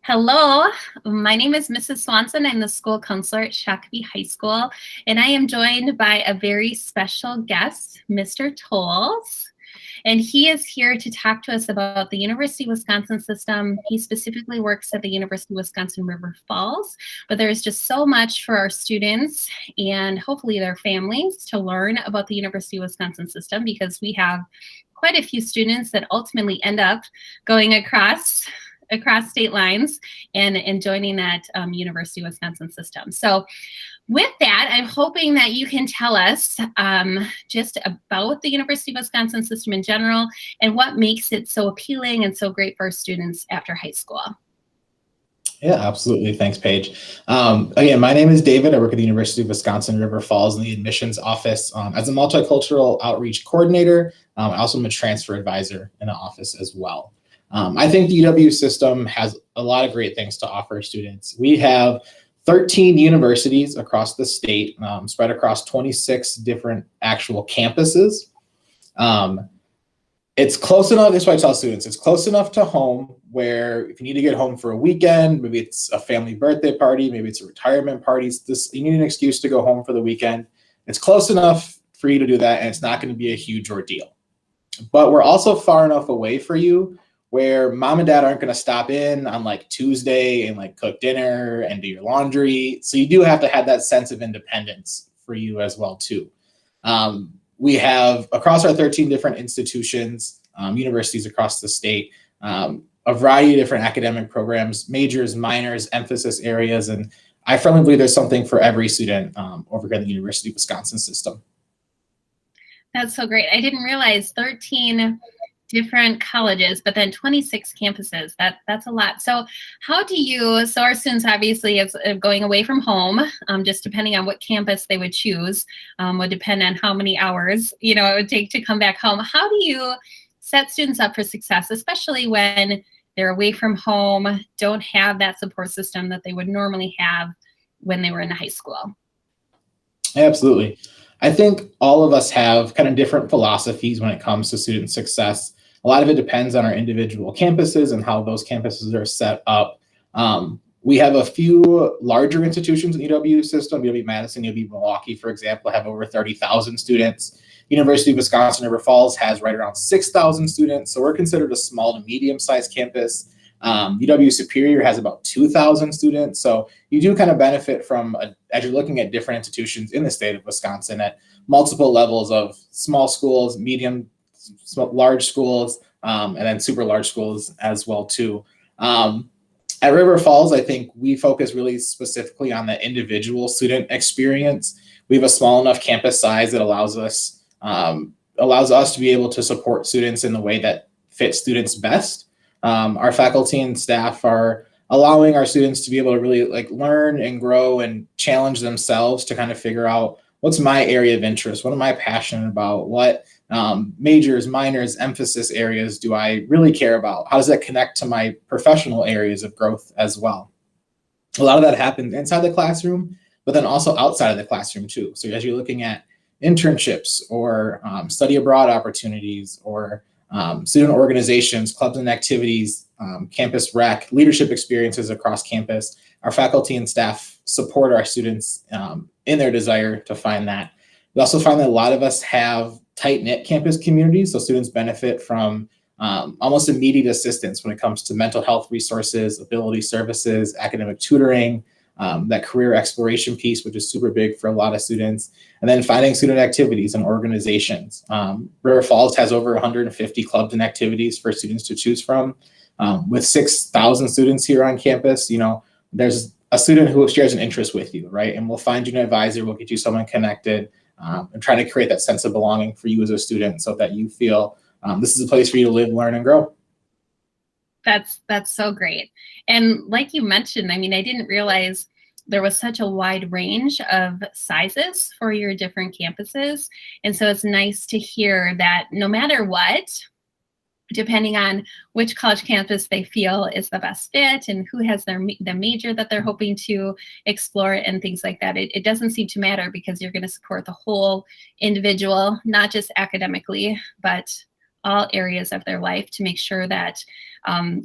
Hello, my name is Mrs. Swanson. I'm the school counselor at Shakopee High School, and I am joined by a very special guest, Mr. Toles. And he is here to talk to us about the University of Wisconsin system. He specifically works at the University of Wisconsin River Falls, but there's just so much for our students and hopefully their families to learn about the University of Wisconsin system, because we have quite a few students that ultimately end up going across state lines and joining that University of Wisconsin system. So with that, I'm hoping that you can tell us just about the University of Wisconsin system in general and what makes it so appealing and so great for our students after high school. Yeah, absolutely. Thanks, Paige. Again, my name is David. I work at the University of Wisconsin River Falls in the admissions office as a multicultural outreach coordinator. I also am a transfer advisor in the office as well. I think the UW system has a lot of great things to offer students. We have 13 universities across the state, spread across 26 different actual campuses. It's close enough, that's why I tell students, it's close enough to home where if you need to get home for a weekend, maybe it's a family birthday party, maybe it's a retirement party, you need an excuse to go home for the weekend. It's close enough for you to do that, and it's not going to be a huge ordeal. But we're also far enough away for you where mom and dad aren't going to stop in on like Tuesday and like cook dinner and do your laundry. So you do have to have that sense of independence for you as well too. We have across our 13 different institutions, universities across the state, a variety of different academic programs, majors, minors, emphasis areas, and I firmly believe there's something for every student over here at the University of Wisconsin system. That's so great. I didn't realize 13 different colleges, but then 26 campuses. That's a lot. So how do you, so our students obviously is going away from home, just depending on what campus they would choose, would depend on how many hours, it would take to come back home. How do you set students up for success, especially when they're away from home, don't have that support system that they would normally have when they were in high school? Absolutely. I think all of us have kind of different philosophies when it comes to student success. A lot of it depends on our individual campuses and how those campuses are set up. We have a few larger institutions in the UW system. UW-Madison, UW-Milwaukee, for example, have over 30,000 students. University of Wisconsin River Falls has right around 6,000 students. So we're considered a small to medium-sized campus. UW-Superior has about 2,000 students. So you do kind of benefit from, as you're looking at different institutions in the state of Wisconsin at multiple levels of small schools, medium, large schools, and then super large schools as well too. At River Falls, I think we focus really specifically on the individual student experience. We have a small enough campus size that allows us to be able to support students in the way that fits students best. Our faculty and staff are allowing our students to be able to really learn and grow and challenge themselves to kind of figure out what's my area of interest, what am I passionate about, what majors, minors, emphasis areas do I really care about? How does that connect to my professional areas of growth as well? A lot of that happens inside the classroom, but then also outside of the classroom too. So as you're looking at internships or study abroad opportunities or student organizations, clubs and activities, campus rec, leadership experiences across campus, our faculty and staff support our students in their desire to find that. We also find that a lot of us have tight-knit campus communities, so students benefit from almost immediate assistance when it comes to mental health resources, ability services, academic tutoring, that career exploration piece, which is super big for a lot of students, and then finding student activities and organizations. River Falls has over 150 clubs and activities for students to choose from. With 6,000 students here on campus, there's a student who shares an interest with you, right? And we'll find you an advisor, we'll get you someone connected, and try to create that sense of belonging for you as a student so that you feel this is a place for you to live, learn, and grow. That's so great. And like you mentioned, I didn't realize there was such a wide range of sizes for your different campuses. And so it's nice to hear that no matter what, depending on which college campus they feel is the best fit and who has the major that they're hoping to explore and things like that, it doesn't seem to matter because you're going to support the whole individual, not just academically, but all areas of their life to make sure that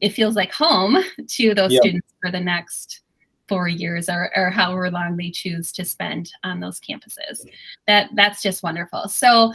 it feels like home to those Yep. students for the next 4 years or however long they choose to spend on those campuses. That's just wonderful. So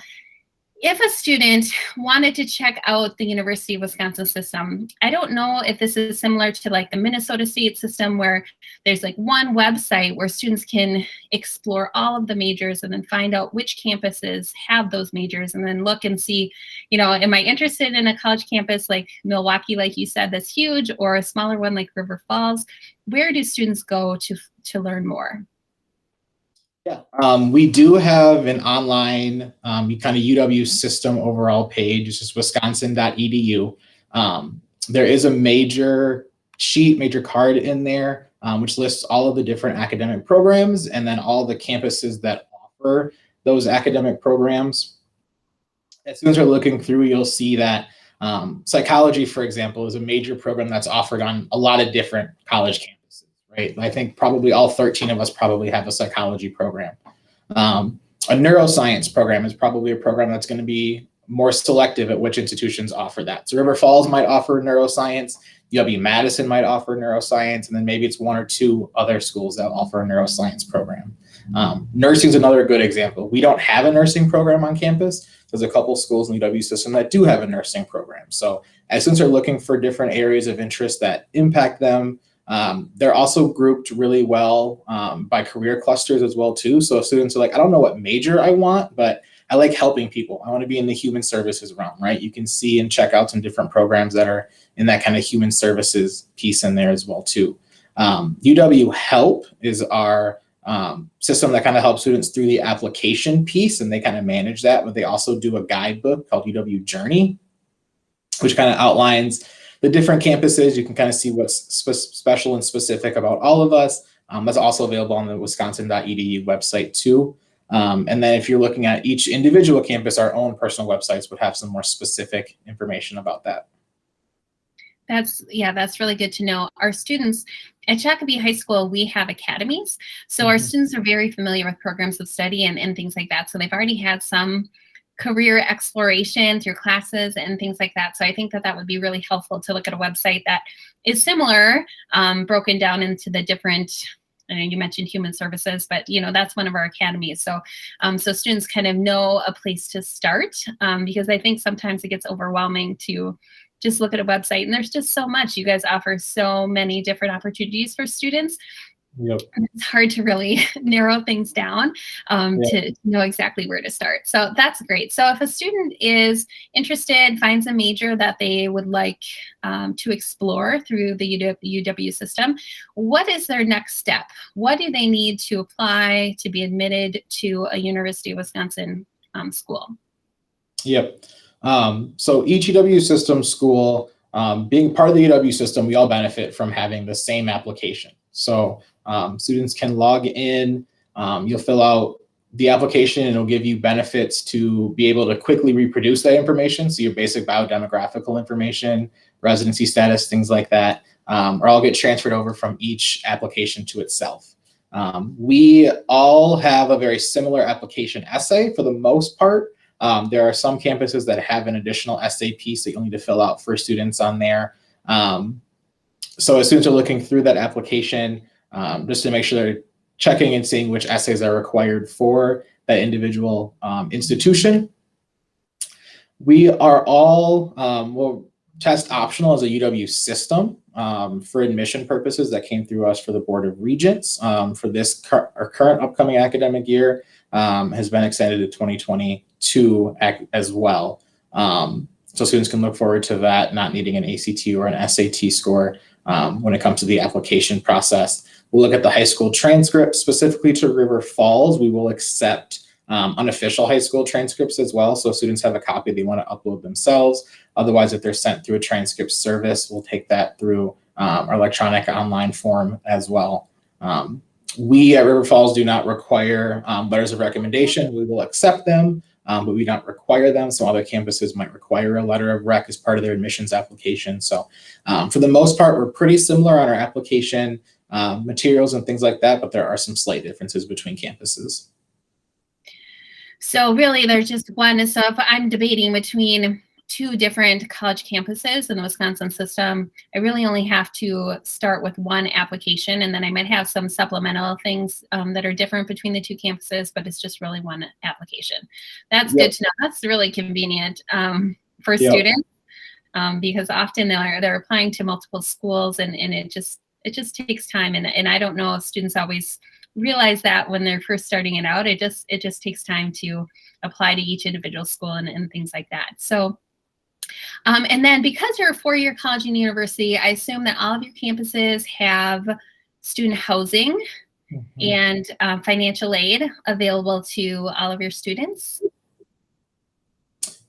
if a student wanted to check out the University of Wisconsin system, I don't know if this is similar to like the Minnesota State system where there's like one website where students can explore all of the majors and then find out which campuses have those majors and then look and see, am I interested in a college campus like Milwaukee, like you said, that's huge, or a smaller one like River Falls? Where do students go to learn more? Yeah, we do have an online kind of UW system overall page. It's just wisconsin.edu. There is a major card in there, which lists all of the different academic programs and then all the campuses that offer those academic programs. As soon as you're looking through, you'll see that psychology, for example, is a major program that's offered on a lot of different college campuses, right? I think probably all 13 of us probably have a psychology program. A neuroscience program is probably a program that's going to be more selective at which institutions offer that. So River Falls might offer neuroscience, UW-Madison might offer neuroscience, and then maybe it's one or two other schools that offer a neuroscience program. Nursing is another good example. We don't have a nursing program on campus. There's a couple schools in the UW system that do have a nursing program. So as students are looking for different areas of interest that impact them, they're also grouped really well by career clusters as well too. So if students are like, I don't know what major I want, but I like helping people. I want to be in the human services realm, right? You can see and check out some different programs that are in that kind of human services piece in there as well too. UW Help is our system that kind of helps students through the application piece, and they kind of manage that, but they also do a guidebook called UW Journey, which kind of outlines the different campuses. You can kind of see what's special and specific about all of us. That's also available on the wisconsin.edu website too. And then if you're looking at each individual campus, our own personal websites would have some more specific information about that. That's really good to know. Our students at Shakopee High School, we have academies. So our students are very familiar with programs of study and things like that. So they've already had some career exploration through classes and things like that. So I think that would be really helpful to look at a website that is similar, broken down into the different, I know you mentioned human services, but that's one of our academies. So so students kind of know a place to start, because I think sometimes it gets overwhelming to just look at a website, and there's just so much. You guys offer so many different opportunities for students. Yep. And it's hard to really narrow things down to know exactly where to start. So that's great. So if a student is interested, finds a major that they would like to explore through the UW system, what is their next step? What do they need to apply to be admitted to a University of Wisconsin school? Yep. So each UW system school, being part of the UW system, we all benefit from having the same application. So students can log in, you'll fill out the application, and it'll give you benefits to be able to quickly reproduce that information. So your basic biodemographical information, residency status, things like that, or all get transferred over from each application to itself. We all have a very similar application essay for the most part. There are some campuses that have an additional essay piece that you'll need to fill out for students on there. So as students are looking through that application, just to make sure they're checking and seeing which essays are required for that individual institution. We are all, well, test optional as a UW system for admission purposes that came through us for the Board of Regents for this our current upcoming academic year. Has been extended to 2022 as well. So students can look forward to that, not needing an ACT or an SAT score when it comes to the application process. We'll look at the high school transcript specifically to River Falls. We will accept unofficial high school transcripts as well. So if students have a copy they want to upload themselves. Otherwise, if they're sent through a transcript service, we'll take that through our electronic online form as well. We at River Falls do not require letters of recommendation. We will accept them, but we don't require them. Some other campuses might require a letter of rec as part of their admissions application. So for the most part, we're pretty similar on our application materials and things like that, but there are some slight differences between campuses. So really there's just one. So if I'm debating between 2 different college campuses in the Wisconsin system, I really only have to start with one application, and then I might have some supplemental things that are different between the 2 campuses, but it's just really one application. That's Yep. good to know. That's really convenient for Yep. students because often they're applying to multiple schools, and it just takes time, and I don't know if students always realize that when they're first starting it out. It just takes time to apply to each individual school and things like that. So and then because you're a 4-year college and university, I assume that all of your campuses have student housing and financial aid available to all of your students.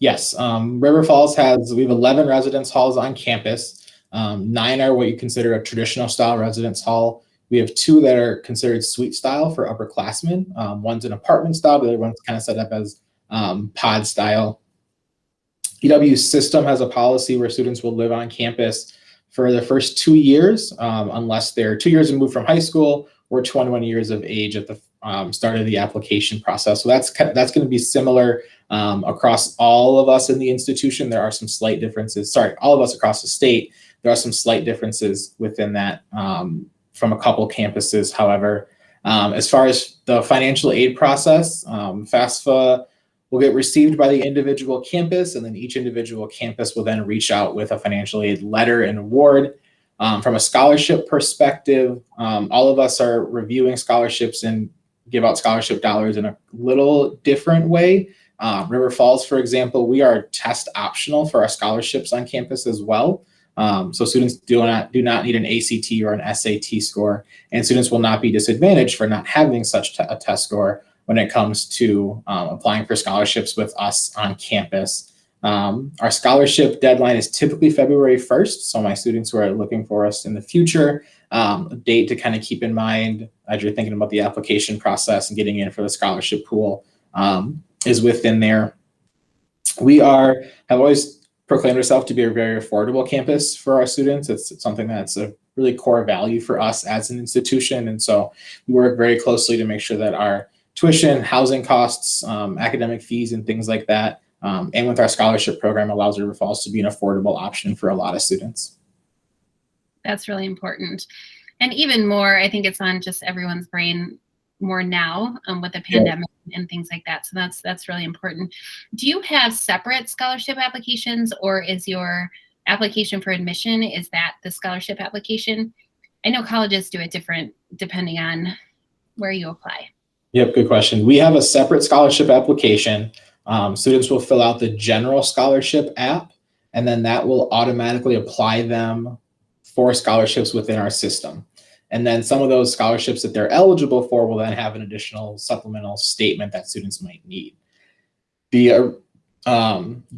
Yes, River Falls we have 11 residence halls on campus. 9 are what you consider a traditional style residence hall. We have 2 that are considered suite style for upperclassmen. One's an apartment style, the other one's kind of set up as pod style. UW's system has a policy where students will live on campus for the first 2 years, unless they're 2 years removed from high school or 21 years of age at the start of the application process. So that's going to be similar across all of us in the institution. There are some slight differences. Sorry, all of us across the state. There are some slight differences within that from a couple campuses. However, as far as the financial aid process, FAFSA will get received by the individual campus, and then each individual campus will then reach out with a financial aid letter and award. From a scholarship perspective, all of us are reviewing scholarships and give out scholarship dollars in a little different way. River Falls, for example, we are test optional for our scholarships on campus as well. So students do not need an ACT or an SAT score, and students will not be disadvantaged for not having such a test score when it comes to applying for scholarships with us on campus. Our scholarship deadline is typically February 1st. So my students who are looking for us in the future, a date to kind of keep in mind as you're thinking about the application process and getting in for the scholarship pool is within there. We have always proclaimed ourselves to be a very affordable campus for our students. It's something that's a really core value for us as an institution. And so we work very closely to make sure that our tuition, housing costs, academic fees, and things like that, and with our scholarship program allows River Falls to be an affordable option for a lot of students. That's really important. And even more, I think it's on just everyone's brain more now with the pandemic and things like that. So that's really important. Do you have separate scholarship applications, or is your application for admission, is that the scholarship application? I know colleges do it different depending on where you apply. Yep, good question. We have a separate scholarship application. Students will fill out the general scholarship app, and then that will automatically apply them for scholarships within our system. And then some of those scholarships that they're eligible for will then have an additional supplemental statement that students might need. The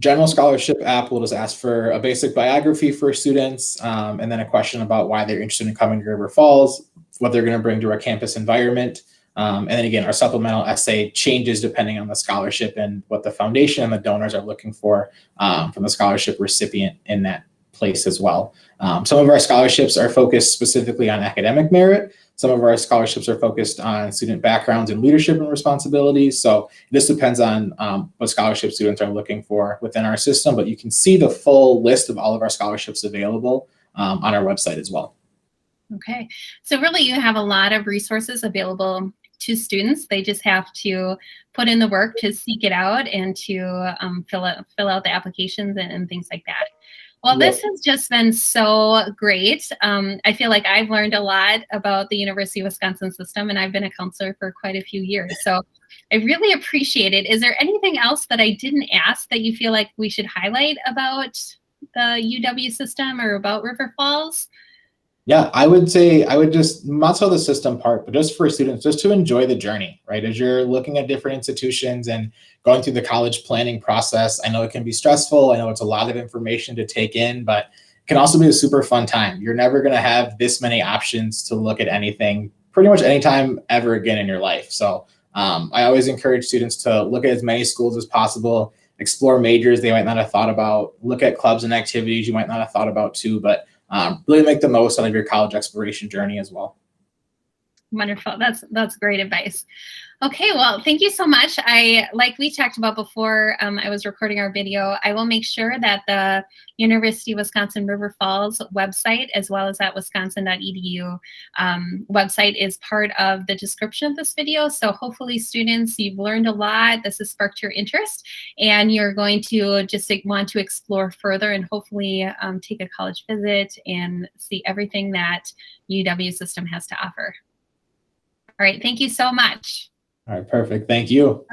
general scholarship app will just ask for a basic biography for students, and then a question about why they're interested in coming to River Falls, what they're going to bring to our campus environment. And then again, our supplemental essay changes depending on the scholarship and what the foundation and the donors are looking for from the scholarship recipient in that place as well. Some of our scholarships are focused specifically on academic merit. Some of our scholarships are focused on student backgrounds and leadership and responsibilities. So this depends on what scholarship students are looking for within our system, but you can see the full list of all of our scholarships available on our website as well. Okay, so really you have a lot of resources available to students. They just have to put in the work to seek it out and to fill out the applications and things like that. Well, this has just been so great. I feel like I've learned a lot about the University of Wisconsin system, and I've been a counselor for quite a few years. So I really appreciate it. Is there anything else that I didn't ask that you feel like we should highlight about the UW system or about River Falls? Yeah, I would say just not so the system part, but just for students, just to enjoy the journey, right? As you're looking at different institutions and going through the college planning process, I know it can be stressful. I know it's a lot of information to take in, but it can also be a super fun time. You're never going to have this many options to look at anything pretty much anytime ever again in your life. So I always encourage students to look at as many schools as possible, explore majors they might not have thought about, look at clubs and activities you might not have thought about too, but really make the most out of your college exploration journey as well. Wonderful. That's great advice. Okay, well, thank you so much. Like we talked about before, I was recording our video, I will make sure that the University of Wisconsin River Falls website, as well as that wisconsin.edu website, is part of the description of this video. So hopefully students, you've learned a lot, this has sparked your interest, and you're going to just want to explore further and hopefully take a college visit and see everything that UW system has to offer. All right, thank you so much. All right, perfect. Thank you.